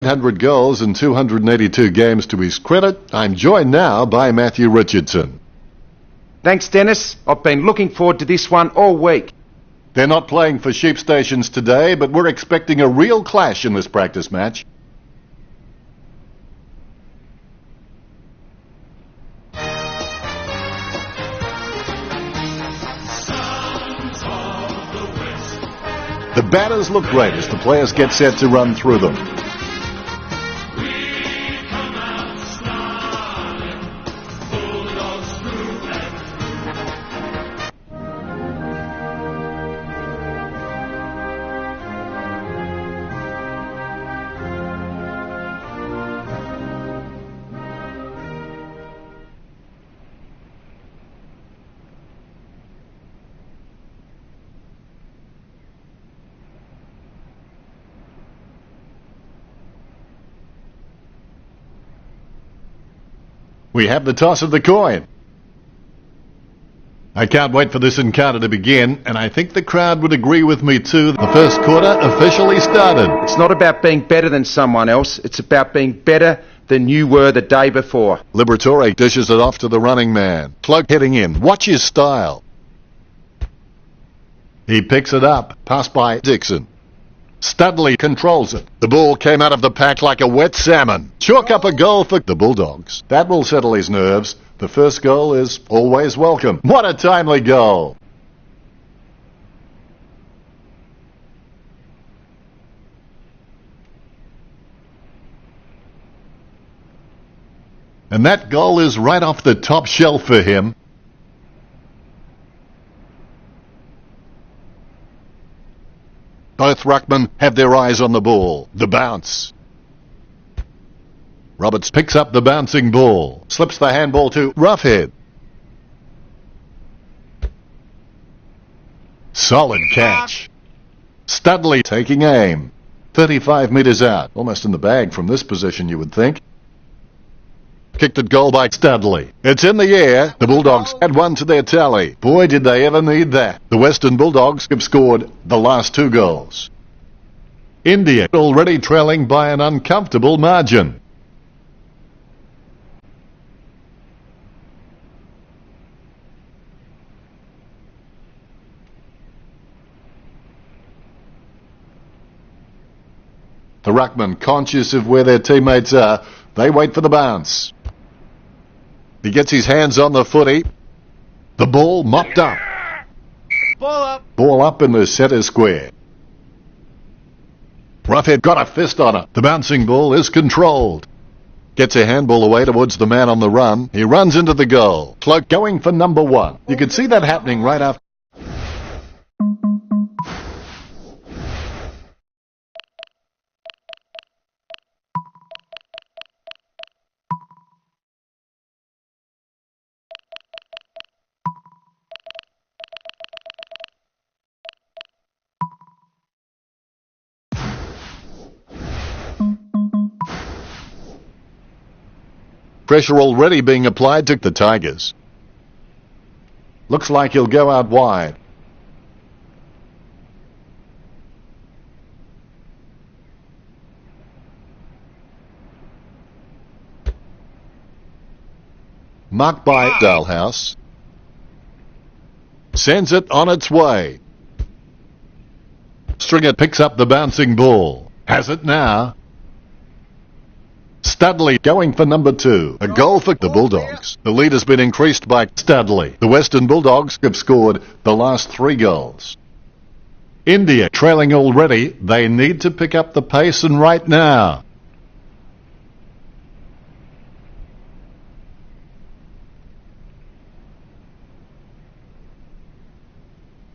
100 goals and 282 games to his credit. I'm joined now by Matthew Richardson. Thanks, Dennis. I've been looking forward to this one all week. They're not playing for sheep stations today, but we're expecting a real clash in this practice match. The batters look great as the players get set to run through them. We have the toss of the coin. I can't wait for this encounter to begin, and I think the crowd would agree with me too. The first quarter officially started. It's not about being better than someone else. It's about being better than you were the day before. Liberatore dishes it off to the running man. Cloak heading in. Watch his style. He picks it up. Passed by Dixon. Studley controls it. The ball came out of the pack like a wet salmon. Chalk up a goal for the Bulldogs. That will settle his nerves. The first goal is always welcome. What a timely goal. And that goal is right off the top shelf for him. Both ruckmen have their eyes on the ball. The bounce. Roberts picks up the bouncing ball. Slips the handball to Roughhead. Solid catch. Studley taking aim. 35 metres out. Almost in the bag from this position, you would think. Kicked at goal by Studley. It's in the air. The Bulldogs add one to their tally. Boy, did they ever need that. The Western Bulldogs have scored the last 2 goals. India already trailing by an uncomfortable margin. The ruckman, conscious of where their teammates are, they wait for the bounce. He gets his hands on the footy. The ball mopped up. Ball up. Ball up in the centre square. Roughhead got a fist on it. The bouncing ball is controlled. Gets a handball away towards the man on the run. He runs into the goal. Cloak going for number 1. You could see that happening right after. Pressure already being applied to the Tigers. Looks like he'll go out wide. Marked by Dalhouse. Sends it on its way. Stringer picks up the bouncing ball. Has it now. Studley going for number 2. A goal for the Bulldogs. The lead has been increased by Studley. The Western Bulldogs have scored the last 3 goals. India trailing already. They need to pick up the pace, and right now.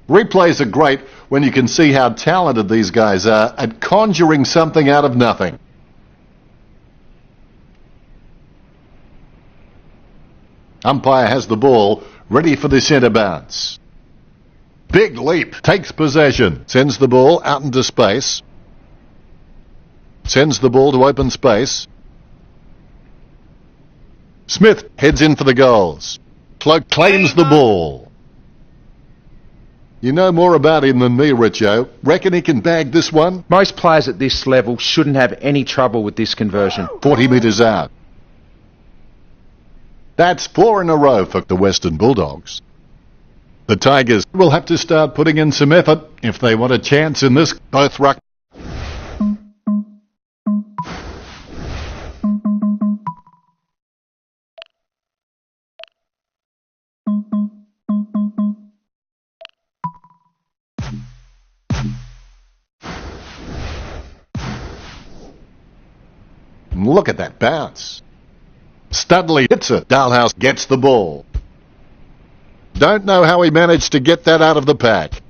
Replays are great when you can see how talented these guys are at conjuring something out of nothing. Umpire has the ball, ready for the centre bounce. Big leap, takes possession, sends the ball out into space. Sends the ball to open space. Smith heads in for the goals. Cloak claims the ball. You know more about him than me, Richo. Reckon he can bag this one? Most players at this level shouldn't have any trouble with this conversion. 40 metres out. That's 4 in a row for the Western Bulldogs. The Tigers will have to start putting in some effort if they want a chance in this. Both ruck. Look at that bounce. Studley hits it. Dalhouse gets the ball. Don't know how he managed to get that out of the pack.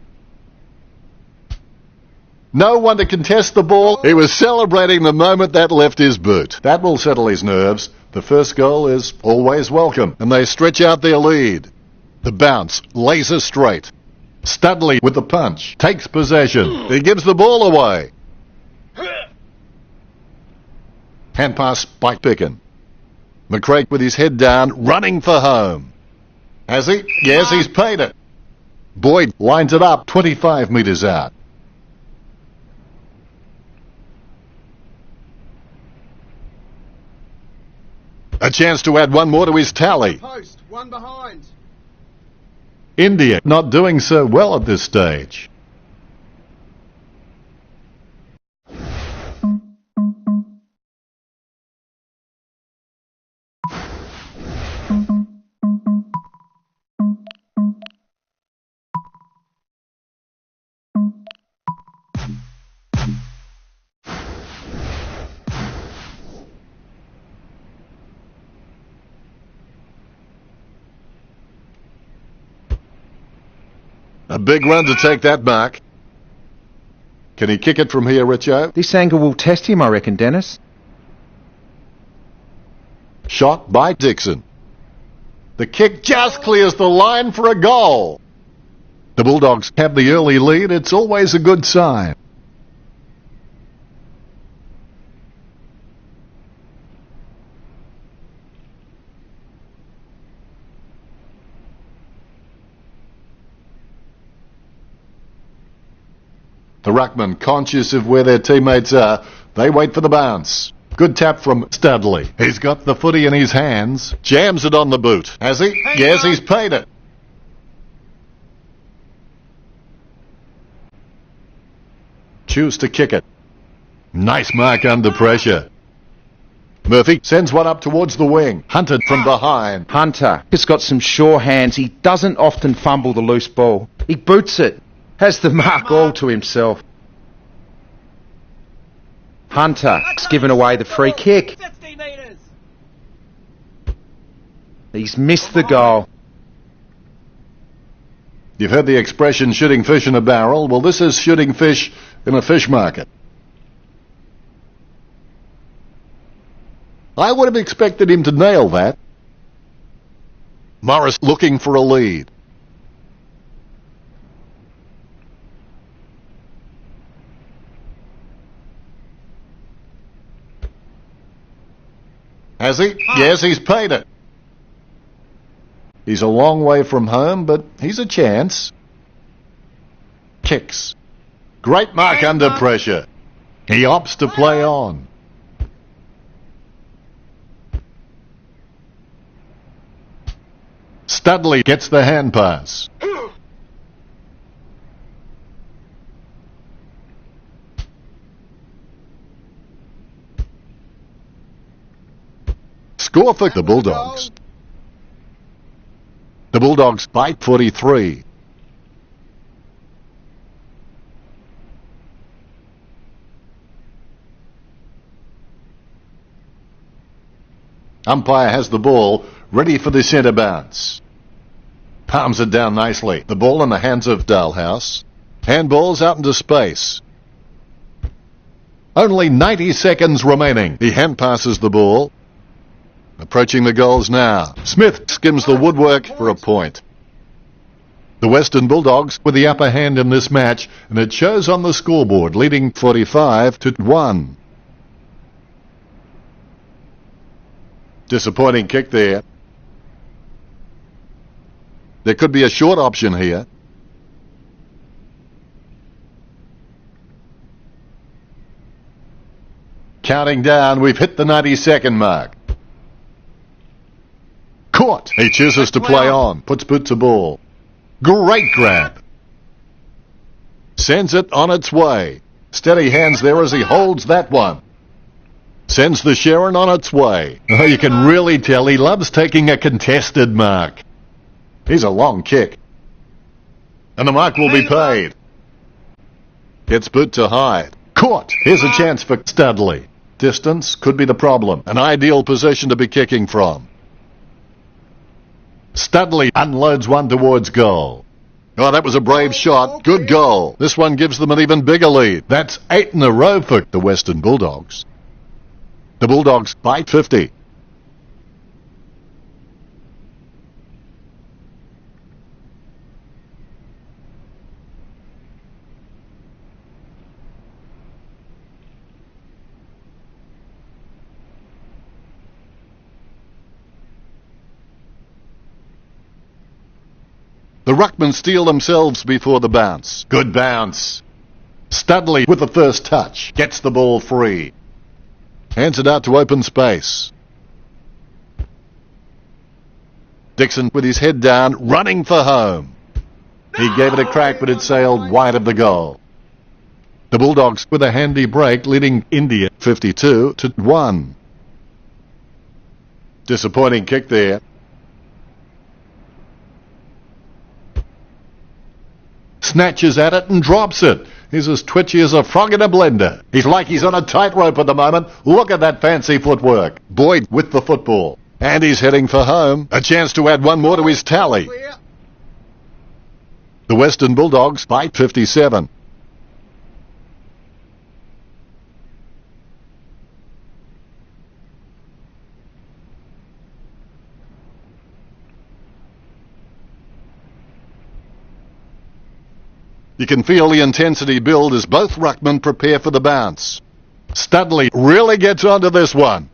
No one to contest the ball. He was celebrating the moment that left his boot. That will settle his nerves. The first goal is always welcome, and they stretch out their lead. The bounce, laser straight. Studley with the punch, takes possession. He gives the ball away. Hand pass by Pickin. McCrae with his head down, running for home. Has he? Yes, he's paid it. Boyd lines it up 25 metres out. A chance to add one more to his tally. Post, one behind. India not doing so well at this stage. A big run to take that mark. Can he kick it from here, Richo? This angle will test him, I reckon, Dennis. Shot by Dixon. The kick just clears the line for a goal. The Bulldogs have the early lead. It's always a good sign. The ruckman, conscious of where their teammates are, they wait for the bounce. Good tap from Studley. He's got the footy in his hands. Jams it on the boot. Has he? Yes, he's paid it. Choose to kick it. Nice mark under pressure. Murphy sends one up towards the wing. Hunter from behind. Hunter has got some sure hands. He doesn't often fumble the loose ball. He boots it. Has the mark all to himself. Hunter's given away the free kick. 60 metres. He's missed the goal. You've heard the expression shooting fish in a barrel. Well, this is shooting fish in a fish market. I would have expected him to nail that. Morris looking for a lead. Has he? Yes, he's paid it. He's a long way from home, but he's a chance. Kicks. Great mark under pressure. He opts to play on. Studley gets the hand pass. Score for the Bulldogs. The Bulldogs bite 43. Umpire has the ball, ready for the centre bounce. Palms it down nicely. The ball in the hands of Dalhouse. Handballs out into space. Only 90 seconds remaining. He hand passes the ball. Approaching the goals now. Smith skims the woodwork for a point. The Western Bulldogs with the upper hand in this match, and it shows on the scoreboard, leading 45-1. Disappointing kick there. There could be a short option here. Counting down, we've hit the 90-second mark. Caught. He chooses to play on. Puts boot to ball. Great grab. Sends it on its way. Steady hands there as he holds that one. Sends the Sharon on its way. Oh, you can really tell he loves taking a contested mark. He's a long kick. And the mark will be paid. Gets boot to Hyde. Caught. Here's a chance for Studley. Distance could be the problem. An ideal position to be kicking from. Studley unloads one towards goal. Oh, that was a brave shot. Good goal. This one gives them an even bigger lead. That's 8 in a row for the Western Bulldogs. The Bulldogs by 50. The ruckmen steal themselves before the bounce. Good bounce. Studley with the first touch. Gets the ball free. Hands it out to open space. Dixon with his head down, running for home. He gave it a crack, but it sailed wide of the goal. The Bulldogs with a handy break, leading India 52-1. Disappointing kick there. Snatches at it and drops it. He's as twitchy as a frog in a blender. He's like he's on a tightrope at the moment. Look at that fancy footwork. Boyd with the football. And he's heading for home. A chance to add one more to his tally. The Western Bulldogs by 57. You can feel the intensity build as both ruckmen prepare for the bounce. Studley really gets onto this one.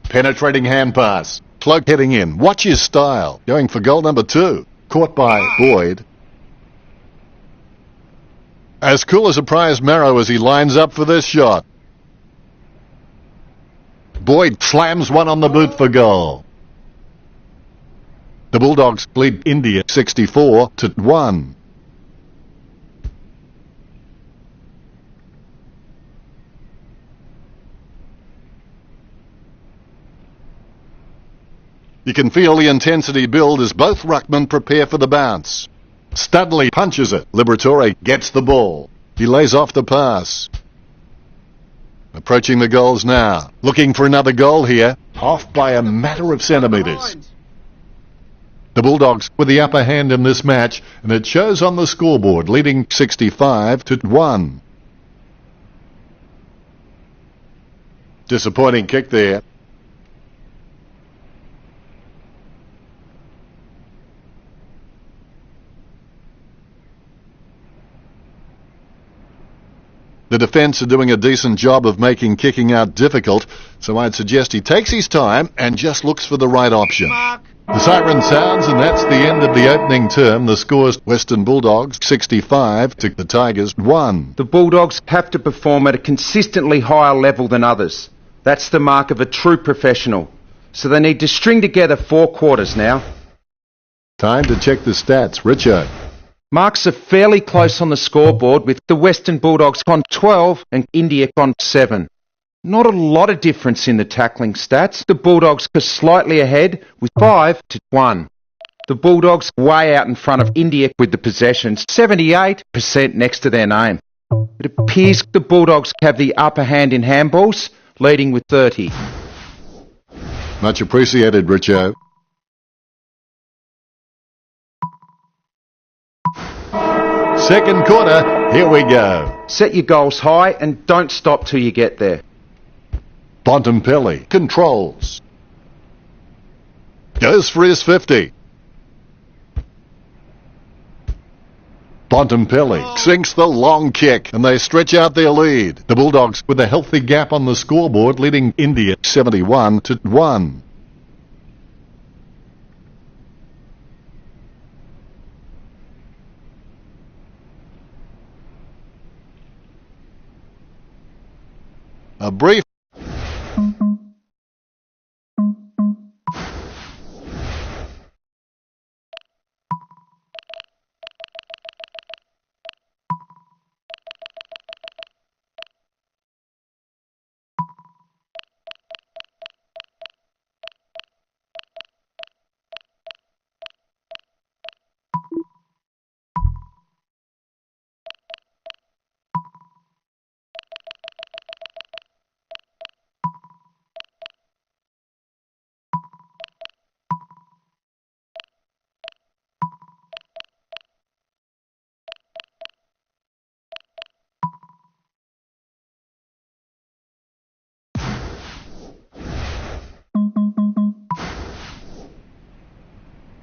Penetrating hand pass. Cloak heading in. Watch his style. Going for goal number 2. Caught by Boyd. As cool as a prize marrow as he lines up for this shot. Boyd slams one on the boot for goal. The Bulldogs lead India 64-1. You can feel the intensity build as both ruckmen prepare for the bounce. Studley punches it. Liberatore gets the ball. He lays off the pass. Approaching the goals now. Looking for another goal here. Off by a matter of centimetres. The Bulldogs with the upper hand in this match, and it shows on the scoreboard, leading 65-1. Disappointing kick there. The defence are doing a decent job of making kicking out difficult, so I'd suggest he takes his time and just looks for the right option. The siren sounds, and that's the end of the opening term. The score's Western Bulldogs 65 to the Tigers 1. The Bulldogs have to perform at a consistently higher level than others. That's the mark of a true professional. So they need to string together 4 quarters now. Time to check the stats. Richo. Marks are fairly close on the scoreboard, with the Western Bulldogs on 12 and India on 7. Not a lot of difference in the tackling stats. The Bulldogs are slightly ahead with 5-1. The Bulldogs way out in front of India with the possessions, 78% next to their name. It appears the Bulldogs have the upper hand in handballs, leading with 30. Much appreciated, Richo. Second quarter, here we go. Set your goals high and don't stop till you get there. Bontempelli controls. Goes for his 50. Bontempelli sinks the long kick and they stretch out their lead. The Bulldogs with a healthy gap on the scoreboard, leading India 71-1. A brief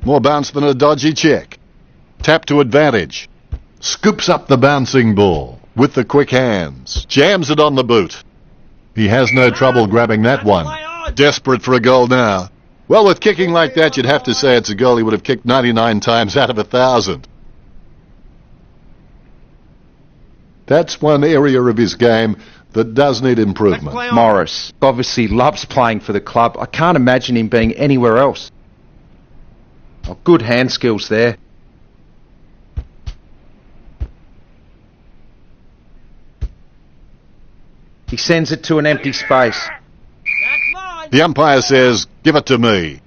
More bounce than a dodgy check. Tap to advantage. Scoops up the bouncing ball with the quick hands. Jams it on the boot. He has no trouble grabbing that one. Desperate for a goal now. Well, with kicking like that, you'd have to say it's a goal he would have kicked 99 times out of 1,000. That's one area of his game that does need improvement. Morris obviously loves playing for the club. I can't imagine him being anywhere else. Oh, good hand skills there. He sends it to an empty space. That's mine. The umpire says, give it to me.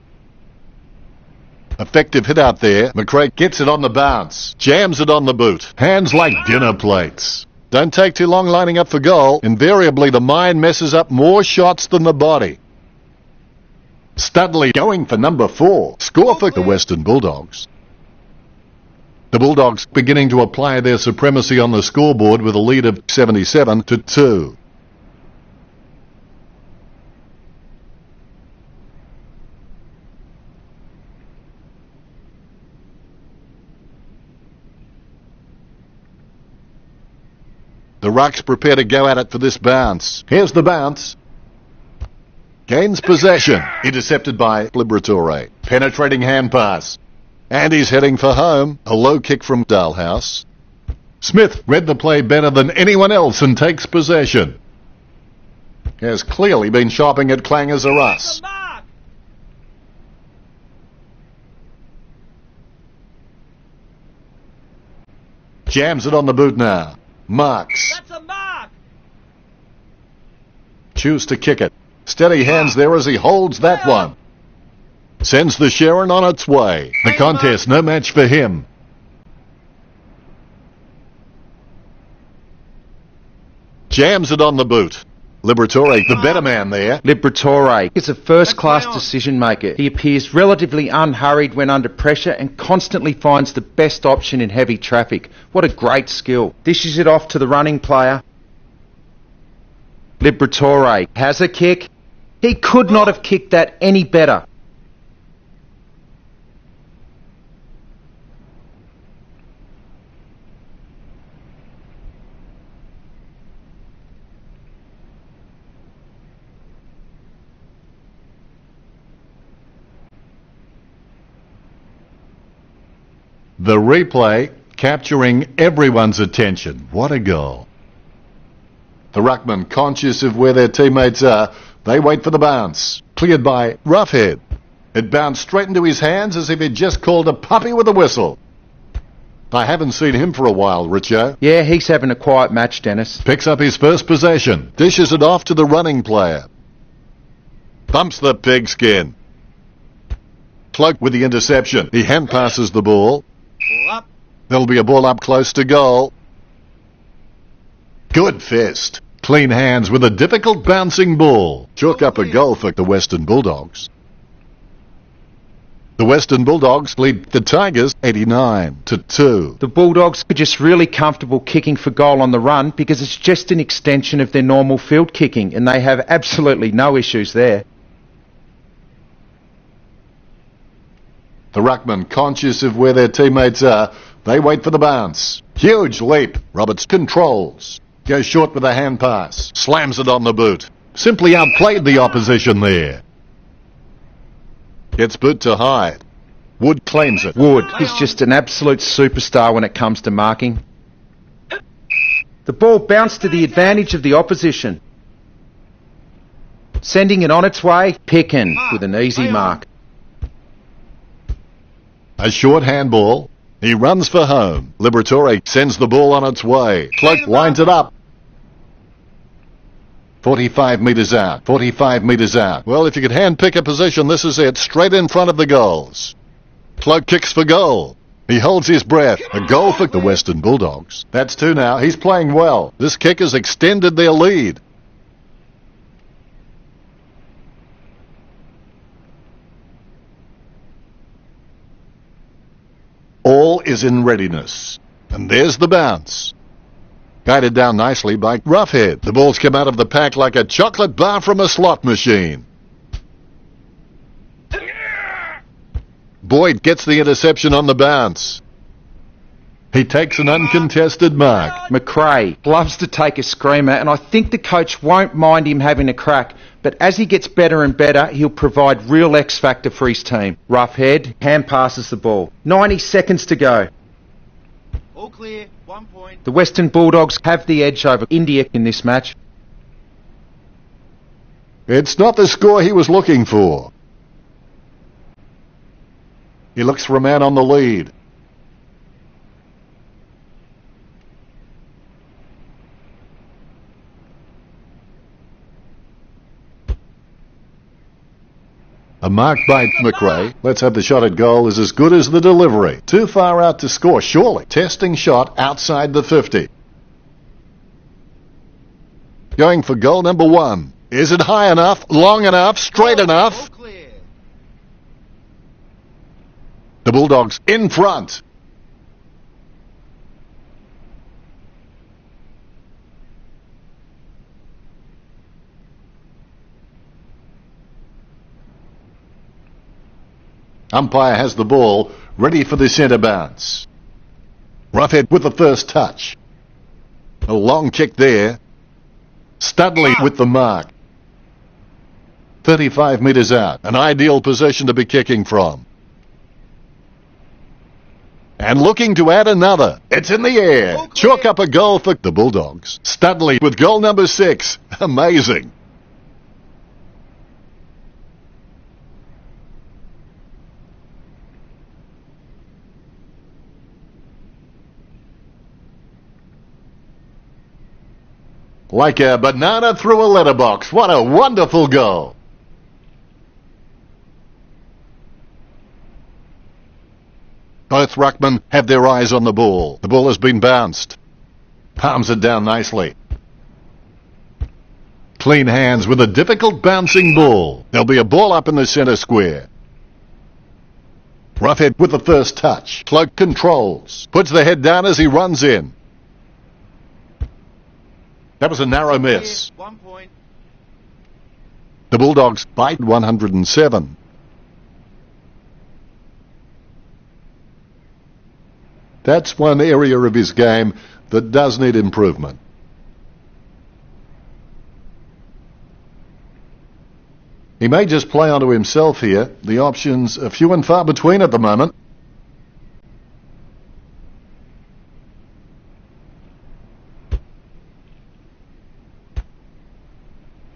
Effective hit out there. McRae gets it on the bounce. Jams it on the boot. Hands like dinner plates. Don't take too long lining up for goal. Invariably, the mind messes up more shots than the body. Studley going for number 4. Score for the Western Bulldogs. The Bulldogs beginning to apply their supremacy on the scoreboard with a lead of 77-2. The Rucks prepare to go at it for this bounce. Here's the bounce. Gains possession. Intercepted by Liberatore. Penetrating hand pass. And he's heading for home. A low kick from Dalhouse. Smith read the play better than anyone else and takes possession. Has clearly been shopping at Clangers or Us. That's a mark. Jams it on the boot now. Marks. That's a mark. Choose to kick it. Steady hands there as he holds that one. Sends the Sharon on its way. The contest, no match for him. Jams it on the boot. Liberatore, the better man there. Liberatore is a first-class decision maker. He appears relatively unhurried when under pressure and constantly finds the best option in heavy traffic. What a great skill. Dishes it off to the running player. Liberatore has a kick. He could not have kicked that any better. The replay capturing everyone's attention. What a goal. The ruckman, conscious of where their teammates are, they wait for the bounce. Cleared by Roughhead. It bounced straight into his hands as if he'd just called a puppy with a whistle. I haven't seen him for a while, Richo. Yeah, he's having a quiet match, Dennis. Picks up his first possession. Dishes it off to the running player. Bumps the pigskin. Cloak with the interception. He hand passes the ball. Ball up. There'll be a ball up close to goal. Good fist. Clean hands with a difficult bouncing ball. Chalk up a goal for the Western Bulldogs. The Western Bulldogs lead the Tigers 89-2. The Bulldogs are just really comfortable kicking for goal on the run because it's just an extension of their normal field kicking and they have absolutely no issues there. The ruckman, conscious of where their teammates are, they wait for the bounce. Huge leap. Roberts controls. Goes short with a hand pass. Slams it on the boot. Simply outplayed the opposition there. Gets boot to Hyde. Wood claims it. Wood, he's just an absolute superstar when it comes to marking. The ball bounced to the advantage of the opposition. Sending it on its way, Pickin with an easy mark. A short handball. He runs for home. Liberatore sends the ball on its way. Cloak winds it up. 45 metres out. 45 metres out. Well, if you could hand-pick a position, this is it. Straight in front of the goals. Cloak kicks for goal. He holds his breath. A goal for the Western Bulldogs. That's 2 now. He's playing well. This kick has extended their lead. All is in readiness. And there's the bounce. Guided down nicely by Roughhead. The ball's come out of the pack like a chocolate bar from a slot machine. Boyd gets the interception on the bounce. He takes an uncontested mark. McRae loves to take a screamer, and I think the coach won't mind him having a crack, but as he gets better and better, he'll provide real X factor for his team. Rough head, hand passes the ball. 90 seconds to go. All clear, 1 point. The Western Bulldogs have the edge over India in this match. It's not the score he was looking for. He looks for a man on the lead. A mark by McRae. Let's have the shot at goal is as good as the delivery. Too far out to score, surely. Testing shot outside the 50. Going for goal number 1. Is it high enough, long enough, straight enough? All clear. The Bulldogs in front. Umpire has the ball, ready for the centre bounce. Roughhead with the first touch. A long kick there. Studley with the mark. 35 metres out. An ideal position to be kicking from. And looking to add another. It's in the air. Chalk up a goal for the Bulldogs. Studley with goal number 6. Amazing. Like a banana through a letterbox. What a wonderful goal. Both ruckmen have their eyes on the ball. The ball has been bounced. Palms it down nicely. Clean hands with a difficult bouncing ball. There'll be a ball up in the centre square. Roughhead with the first touch. Cloak controls. Puts the head down as he runs in. That was a narrow miss. 1 point. The Bulldogs bite 107. That's one area of his game that does need improvement. He may just play onto himself here. The options are few and far between at the moment.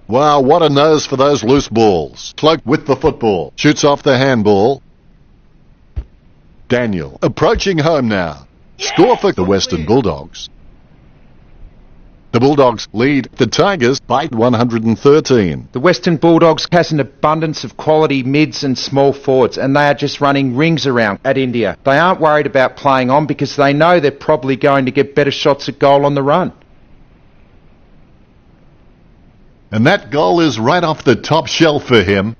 Wow, what a nose for those loose balls. Cloak with the football. Shoots off the handball. Daniel approaching home now. Score for the Western Bulldogs. The Bulldogs lead the Tigers by 113. The Western Bulldogs has an abundance of quality mids and small forwards, and they are just running rings around at India. They aren't worried about playing on because they know they're probably going to get better shots at goal on the run. And that goal is right off the top shelf for him.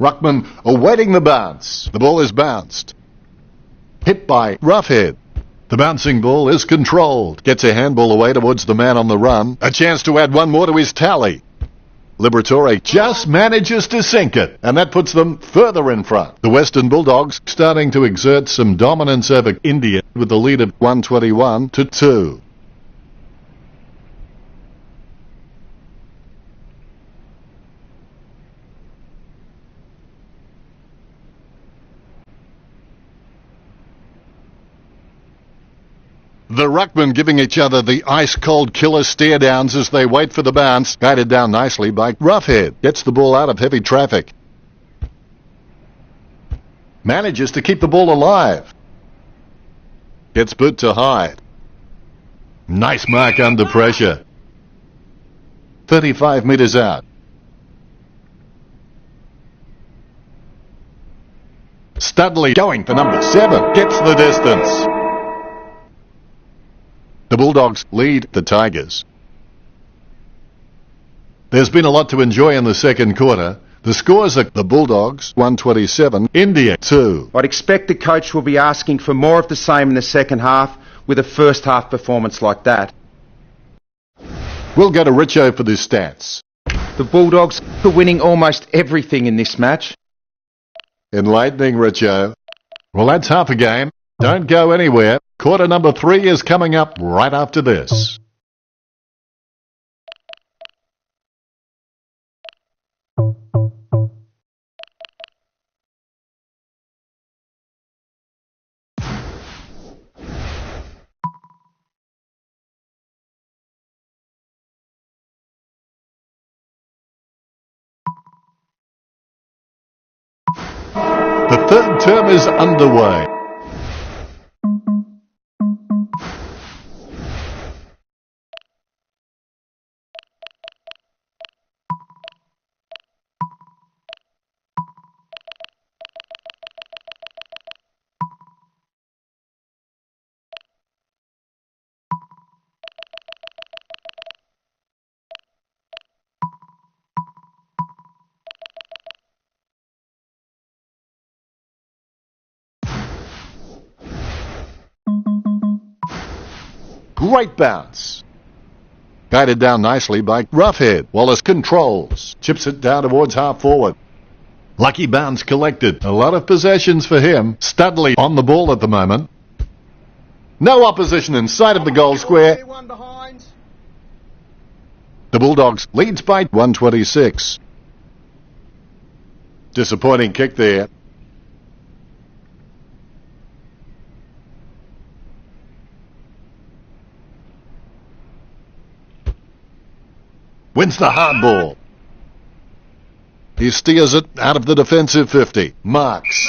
Ruckman awaiting the bounce. The ball is bounced. Hit by Roughhead. The bouncing ball is controlled. Gets a handball away towards the man on the run. A chance to add one more to his tally. Liberatore just manages to sink it, and that puts them further in front. The Western Bulldogs starting to exert some dominance over India with the lead of 121-2. The ruckmen giving each other the ice-cold killer stare-downs as they wait for the bounce. Guided down nicely by Roughhead. Gets the ball out of heavy traffic. Manages to keep the ball alive. Gets boot to hide. Nice mark under pressure. 35 metres out. Studley going for number 7. Gets the distance. The Bulldogs lead the Tigers. There's been a lot to enjoy in the second quarter. The scores are the Bulldogs 127, India 2. I'd expect the coach will be asking for more of the same in the second half with a first half performance like that. We'll go to Richo for the stats. The Bulldogs are winning almost everything in this match. Enlightening, Richo. Well, that's half a game. Don't go anywhere. Quarter number 3 is coming up right after this. The third term is underway. Great bounce. Guided down nicely by Roughhead. Wallace controls. Chips it down towards half forward. Lucky bounce collected. A lot of possessions for him. Studley on the ball at the moment. No opposition inside of the goal square. The Bulldogs leads by 126. Disappointing kick there. Wins the hard ball. He steers it out of the defensive 50. Marks.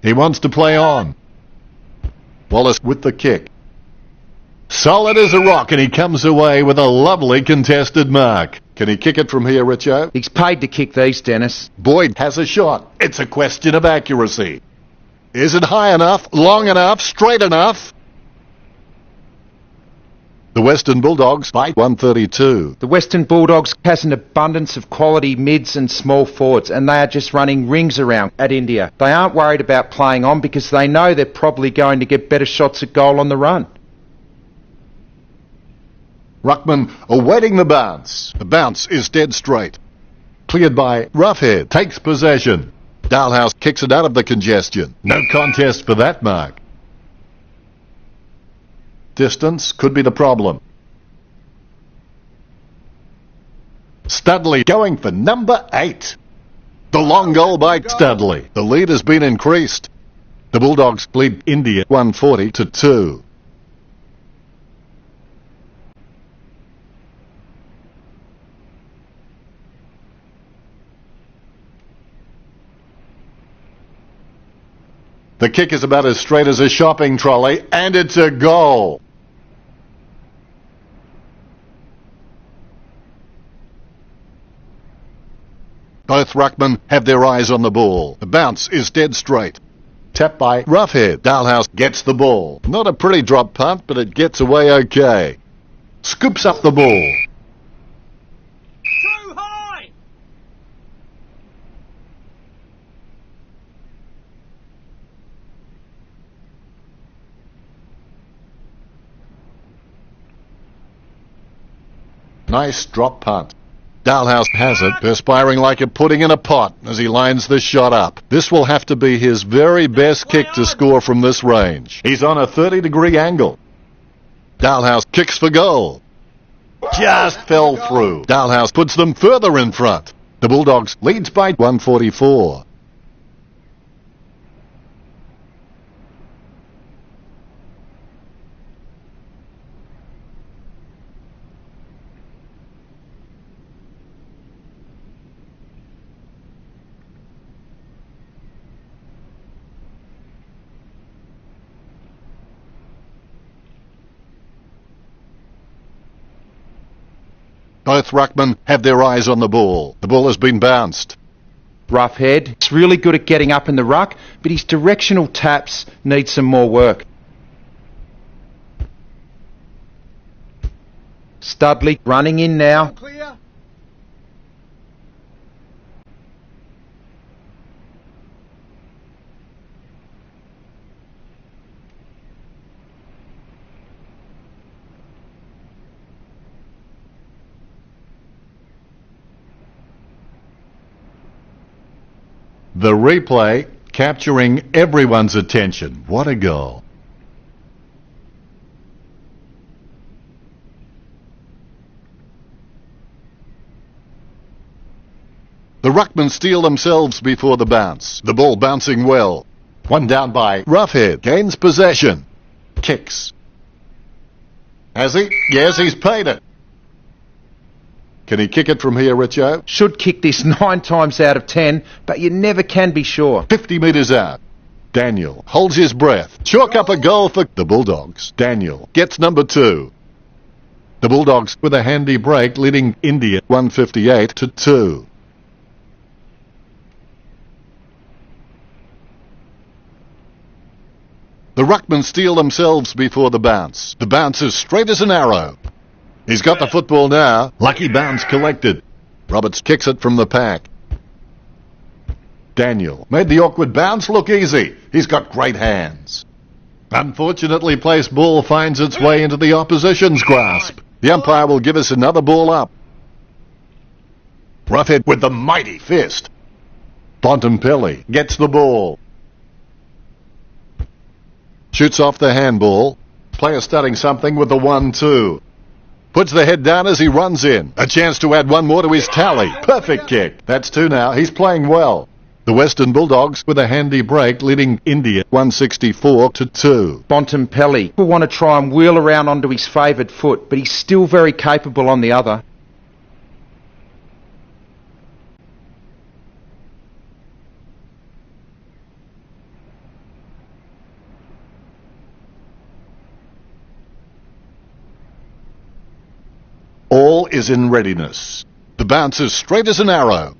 He wants to play on. Wallace with the kick. Solid as a rock, and he comes away with a lovely contested mark. Can he kick it from here, Richo? He's paid to kick these, Dennis. Boyd has a shot. It's a question of accuracy. Is it high enough, long enough, straight enough? The Western Bulldogs by 132. The Western Bulldogs has an abundance of quality mids and small forwards, and they are just running rings around at India. They aren't worried about playing on because they know they're probably going to get better shots at goal on the run. Ruckman awaiting the bounce. The bounce is dead straight. Cleared by Roughhead. Takes possession. Dalhouse kicks it out of the congestion. No contest for that mark. Distance could be the problem. Studley going for number 8. The long goal by Studley. The lead has been increased. The Bulldogs lead India 140-2. The kick is about as straight as a shopping trolley, and it's a goal. Both ruckmen have their eyes on the ball. The bounce is dead straight. Tapped by Roughhead. Dalhouse gets the ball. Not a pretty drop punt, but it gets away okay. Scoops up the ball. Too high! Nice drop punt. Dalhouse has it, perspiring like a pudding in a pot as he lines the shot up. This will have to be his very best kick to score from this range. He's on a 30-degree angle. Dalhouse kicks for goal. Just fell through. Dalhouse puts them further in front. The Bulldogs leads by 144. Both ruckmen have their eyes on the ball. The ball has been bounced. Roughhead is really good at getting up in the ruck, but his directional taps need some more work. Studley running in now. Clear. The replay capturing everyone's attention. What a goal. The ruckmen steel themselves before the bounce. The ball bouncing well. One down by Roughhead. Gains possession. Kicks. Has he? Yes, he's paid it. Can he kick it from here, Richo? Should kick this 9 times out of 10, but you never can be sure. 50 metres out. Daniel holds his breath. Chalk up a goal for the Bulldogs. Daniel gets number 2. The Bulldogs with a handy break leading India 158-2. The ruckmen steel themselves before the bounce. The bounce is straight as an arrow. He's got the football now. Lucky bounce collected. Roberts kicks it from the pack. Daniel made the awkward bounce look easy. He's got great hands. Unfortunately placed ball finds its way into the opposition's grasp. The umpire will give us another ball up. Roughhead with the mighty fist. Bontempelli gets the ball. Shoots off the handball. Player starting something with the 1-2. Puts the head down as he runs in. A chance to add one more to his tally. Perfect kick. That's 2 now. He's playing well. The Western Bulldogs with a handy break leading India 164-2. Bontempelli will want to try and wheel around onto his favoured foot, but he's still very capable on the other. All is in readiness. The bounce is straight as an arrow.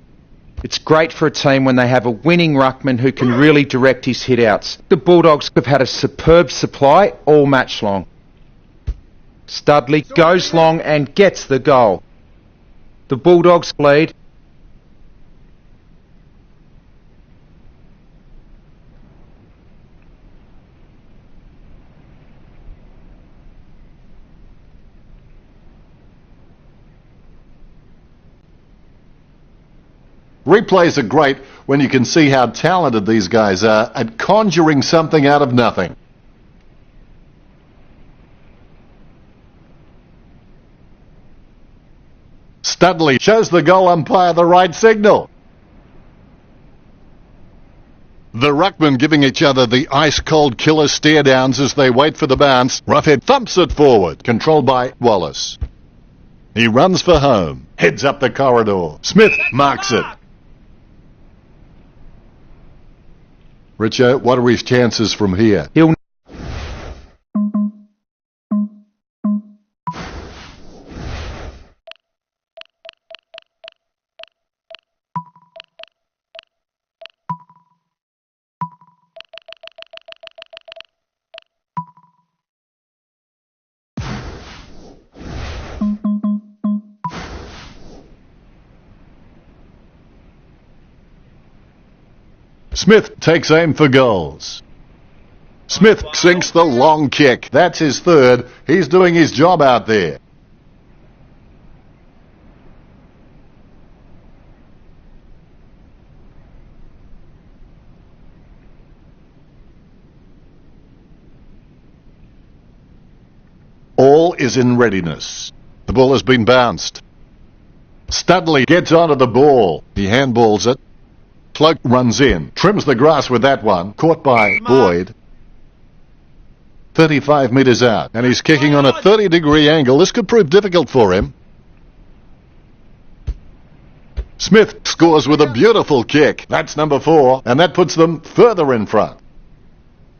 It's great for a team when they have a winning ruckman who can really direct his hit-outs. The Bulldogs have had a superb supply all match long. Studley goes long and gets the goal. The Bulldogs lead. Replays are great when you can see how talented these guys are at conjuring something out of nothing. Studley shows the goal umpire the right signal. The ruckmen giving each other the ice-cold killer stare-downs as they wait for the bounce. Roughhead thumps it forward, controlled by Wallace. He runs for home, heads up the corridor. Smith marks it. Richo, what are his chances from here? He'll Smith takes aim for goals. Smith sinks the long kick. That's his 3rd. He's doing his job out there. All is in readiness. The ball has been bounced. Studley gets onto the ball. He handballs it. Cloak runs in, trims the grass with that one, caught by Boyd. 35 metres out, and he's kicking on a 30-degree angle. This could prove difficult for him. Smith scores with a beautiful kick. That's number 4, and that puts them further in front.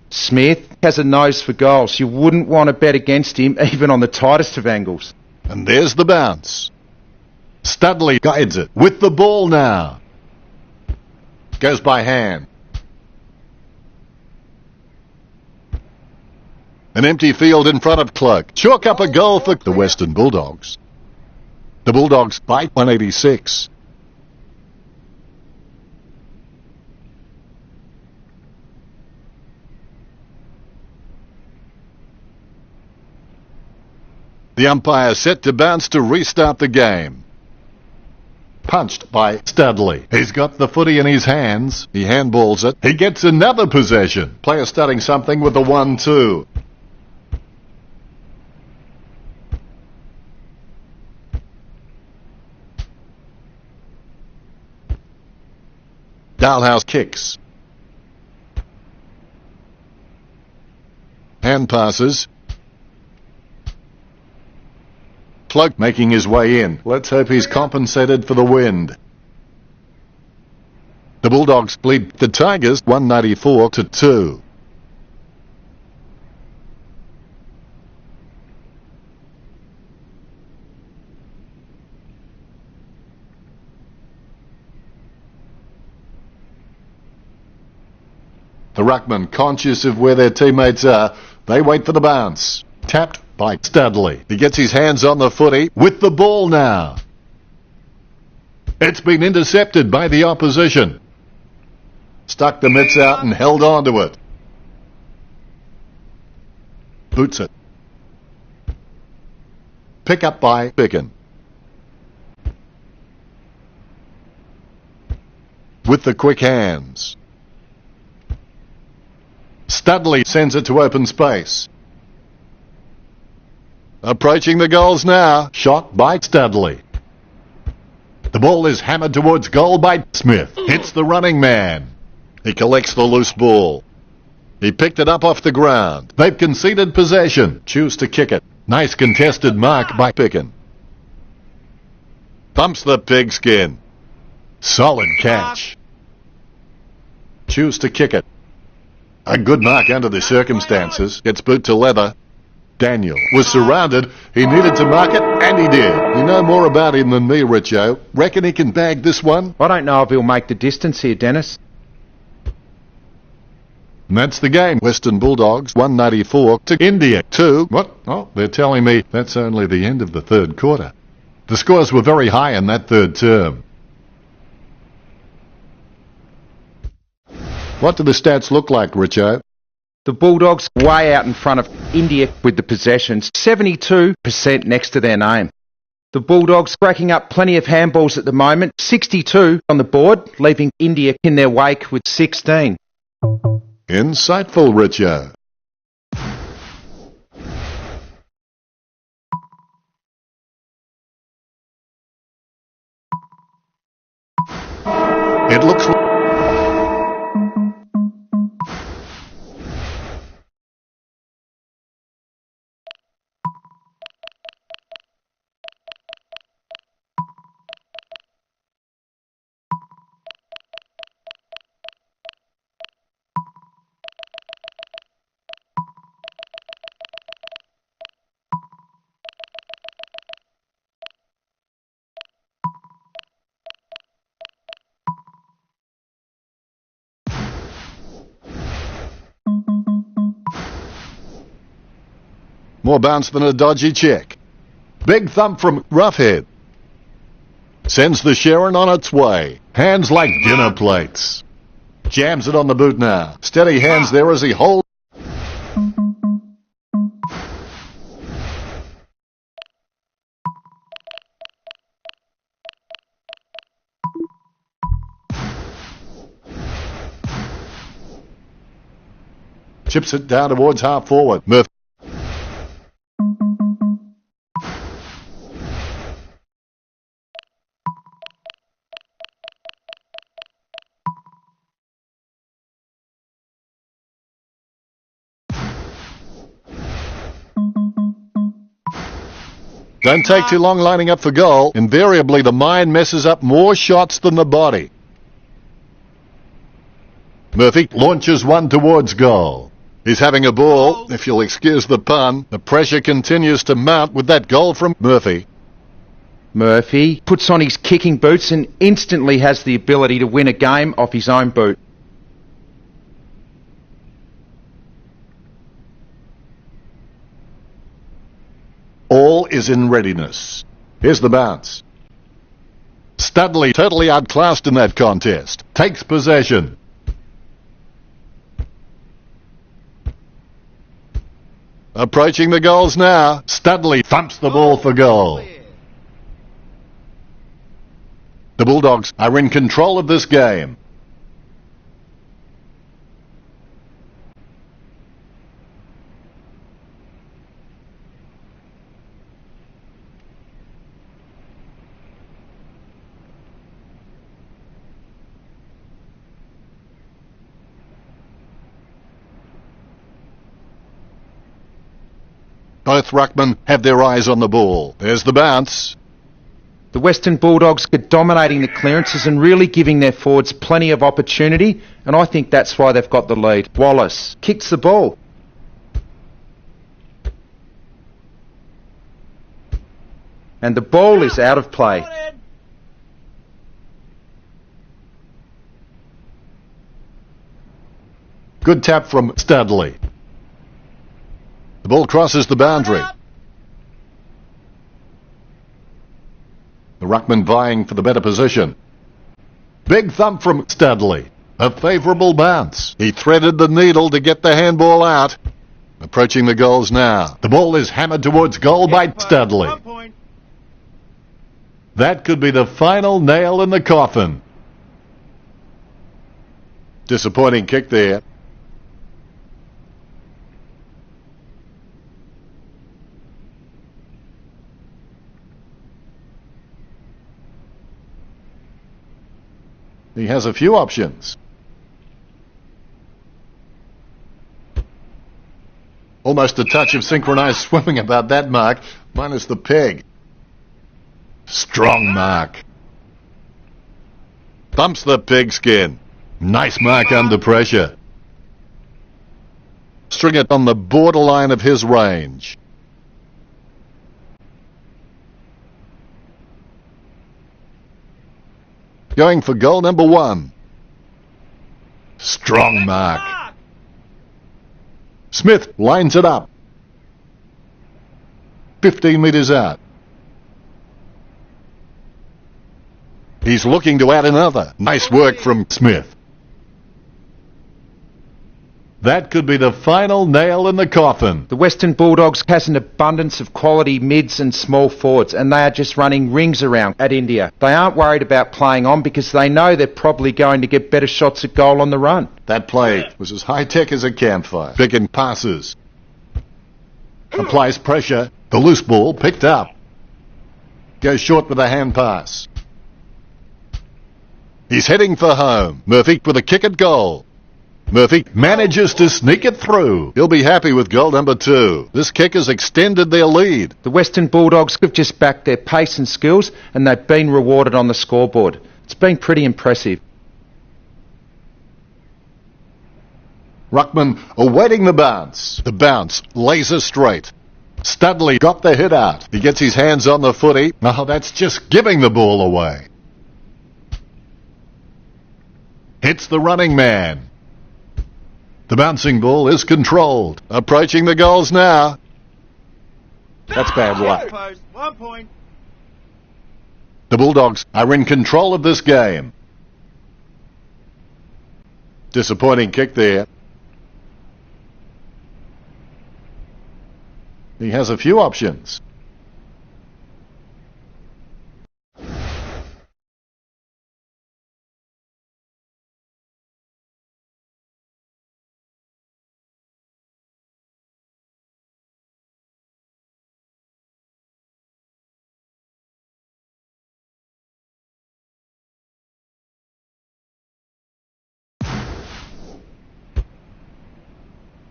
Smith has a nose for goals. You wouldn't want to bet against him, even on the tightest of angles. And there's the bounce. Studley guides it with the ball now. Goes by hand. An empty field in front of Cloak. Chalk up a goal for the Western Bulldogs. The Bulldogs bite 186. The umpire set to bounce to restart the game. Punched by Studley. He's got the footy in his hands. He handballs it. He gets another possession. Player starting something with a 1-2. Dalhouse kicks. Hand passes. Cloak making his way in. Let's hope he's compensated for the wind. The Bulldogs lead the Tigers 194-2. The ruckman, conscious of where their teammates are, they wait for the bounce. Tapped by Studley. He gets his hands on the footy with the ball now. It's been intercepted by the opposition. Stuck the mitts out and held on to it. Boots it. Pick up by Bicken. With the quick hands. Studley sends it to open space. Approaching the goals now. Shot by Studley. The ball is hammered towards goal by Smith. Hits the running man. He collects the loose ball. He picked it up off the ground. They've conceded possession. Choose to kick it. Nice contested mark by Picken. Thumps the pigskin. Solid catch. Choose to kick it. A good mark under the circumstances. Gets boot to leather. Daniel was surrounded. He needed to mark it, and he did. You know more about him than me, Richo. Reckon he can bag this one? I don't know if he'll make the distance here, Dennis. And that's the game. Western Bulldogs 194 to India 2. What? Oh, they're telling me that's only the end of the third quarter. The scores were very high in that third term. What do the stats look like, Richo? The Bulldogs way out in front of India with the possessions, 72% next to their name. The Bulldogs racking up plenty of handballs at the moment, 62 on the board, leaving India in their wake with 16. Insightful, Richo. It looks like more bounce than a dodgy check. Big thump from Roughhead. Sends the Sharon on its way. Hands like dinner plates. Jams it on the boot now. Steady hands there as he holds. Chips it down towards half forward. Murphy. Don't take too long lining up for goal. Invariably, the mind messes up more shots than the body. Murphy launches one towards goal. He's having a ball, if you'll excuse the pun. The pressure continues to mount with that goal from Murphy. Murphy puts on his kicking boots and instantly has the ability to win a game off his own boot. All is in readiness. Here's the bounce. Studley, totally outclassed in that contest, takes possession. Approaching the goals now. Studley thumps the ball for goal. The Bulldogs are in control of this game. Both ruckmen have their eyes on the ball. There's the bounce. The Western Bulldogs are dominating the clearances and really giving their forwards plenty of opportunity, and I think that's why they've got the lead. Wallace kicks the ball. And the ball is out of play. Good tap from Studley. The ball crosses the boundary. The ruckman vying for the better position. Big thump from Studley. A favourable bounce. He threaded the needle to get the handball out. Approaching the goals now. The ball is hammered towards goal by Studley. That could be the final nail in the coffin. Disappointing kick there. He has a few options. Almost a touch of synchronized swimming about that mark, minus the peg. Strong mark. Thumps the pigskin. Nice mark under pressure. String it on the borderline of his range. Going for goal number 1. Strong mark. Smith lines it up. 15 metres out. He's looking to add another. Nice work from Smith. That could be the final nail in the coffin. The Western Bulldogs has an abundance of quality mids and small forwards, and they are just running rings around at India. They aren't worried about playing on because they know they're probably going to get better shots at goal on the run. That play was as high-tech as a campfire. Picking passes. Applies pressure. The loose ball picked up. Goes short with a hand pass. He's heading for home. Murphy with a kick at goal. Murphy manages to sneak it through. He'll be happy with goal number 2. This kick has extended their lead. The Western Bulldogs have just backed their pace and skills, and they've been rewarded on the scoreboard. It's been pretty impressive. Ruckman awaiting the bounce. The bounce laser straight. Studley got the hit out. He gets his hands on the footy. Oh, that's just giving the ball away. Hits the running man. The bouncing ball is controlled. Approaching the goals now. That's bad luck. 1 point. The Bulldogs are in control of this game. Disappointing kick there. He has a few options.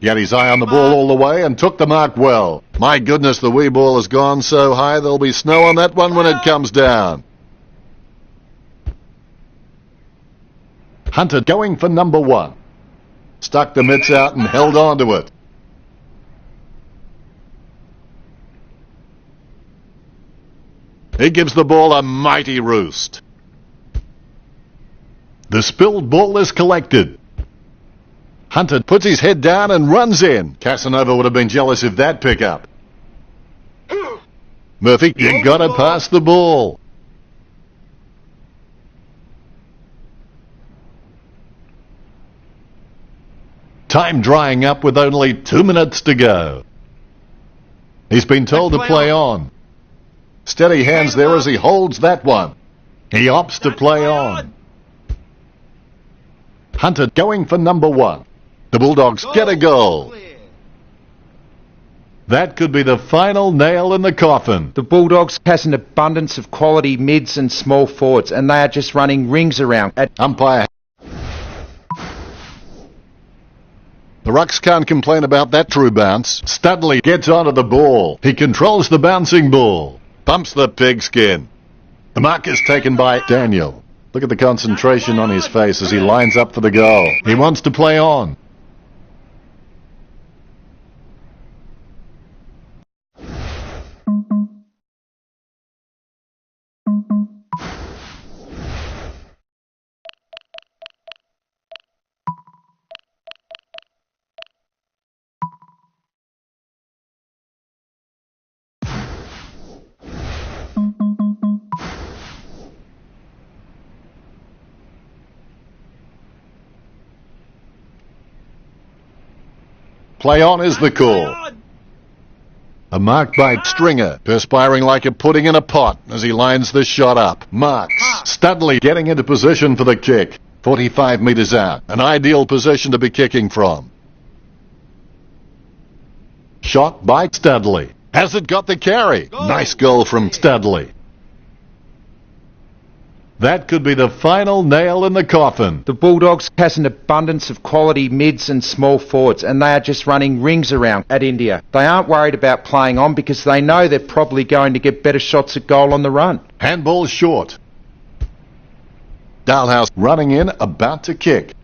He had his eye on the ball all the way and took the mark well. My goodness, the wee ball has gone so high there'll be snow on that one when it comes down. Hunter going for number 1. Stuck the mitts out and held on to it. He gives the ball a mighty roost. The spilled ball is collected. Hunter puts his head down and runs in. Casanova would have been jealous of that pickup. Murphy, you gotta pass the ball. Time drying up with only 2 minutes to go. He's been told to play on. Steady hands there as he holds that one. He opts to play on. Hunter going for number 1. The Bulldogs get a goal. That could be the final nail in the coffin. The Bulldogs has an abundance of quality mids and small forwards, and they are just running rings around at Umpire. The Rucks can't complain about that true bounce. Studley gets onto the ball. He controls the bouncing ball. Bumps the pigskin. The mark is taken by Daniel. Look at the concentration on his face as he lines up for the goal. He wants to play on. Play on is the call. A mark by Stringer, perspiring like a pudding in a pot as he lines the shot up. Marks. Studley getting into position for the kick. 45 metres out. An ideal position to be kicking from. Shot by Studley. Has it got the carry? Nice goal from Studley. That could be the final nail in the coffin. The Bulldogs has an abundance of quality mids and small forwards, and they are just running rings around at India. They aren't worried about playing on because they know they're probably going to get better shots at goal on the run. Handball short. Dalhouse running in, about to kick.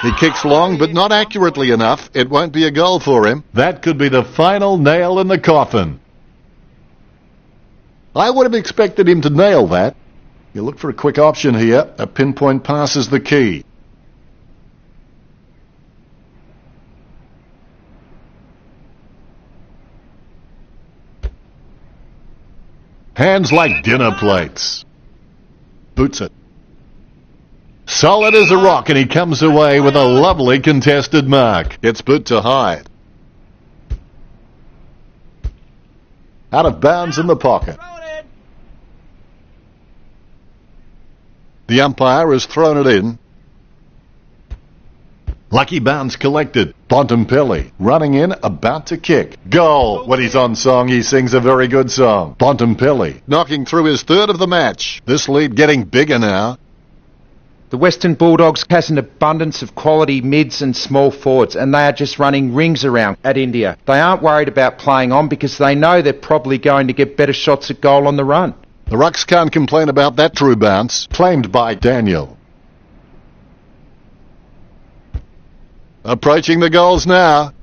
He kicks long, but not accurately enough. It won't be a goal for him. That could be the final nail in the coffin. I would have expected him to nail that. You look for a quick option here. A pinpoint pass is the key. Hands like dinner plates. Boots it. Solid as a rock, and he comes away with a lovely contested mark. Gets boot to hide. Out of bounds in the pocket. The umpire has thrown it in. Lucky bounce collected. Bontempelli running in, about to kick. Goal! When he's on song, he sings a very good song. Bontempelli knocking through his third of the match. This lead getting bigger now. The Western Bulldogs has an abundance of quality mids and small forwards, and they are just running rings around at India. They aren't worried about playing on because they know they're probably going to get better shots at goal on the run. The Rucks can't complain about that true bounce. Claimed by Daniel. Approaching the goals now.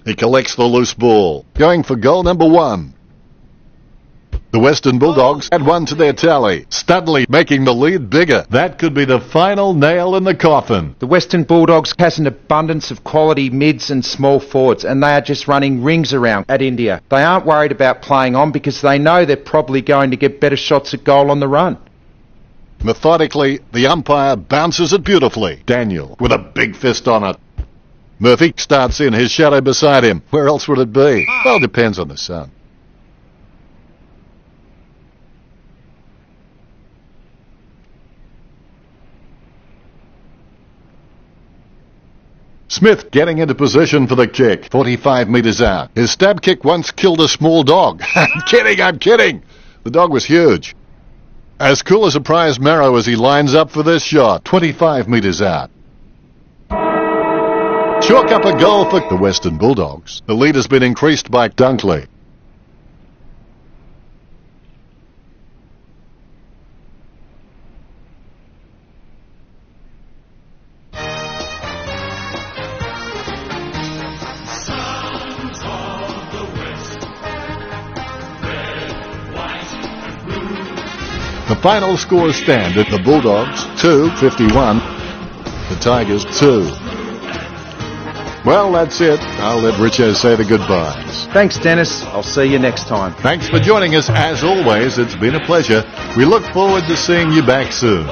He collects the loose ball. Going for goal number 1. The Western Bulldogs add 1 to their tally. Studley making the lead bigger. That could be the final nail in the coffin. The Western Bulldogs has an abundance of quality mids and small forwards, and they are just running rings around at India. They aren't worried about playing on because they know they're probably going to get better shots at goal on the run. Methodically, the umpire bounces it beautifully. Daniel with a big fist on it. Murphy starts in, his shadow beside him. Where else would it be? Well, depends on the sun. Smith getting into position for the kick. 45 metres out. His stab kick once killed a small dog. I'm kidding. The dog was huge. As cool as a prize marrow as he lines up for this shot. 25 metres out. Chalk up a goal for the Western Bulldogs. The lead has been increased by Dunkley. The final scores stand at the Bulldogs 2-51, the Tigers 2. Well, that's it. I'll let Richo say the goodbyes. Thanks, Dennis. I'll see you next time. Thanks for joining us. As always, it's been a pleasure. We look forward to seeing you back soon.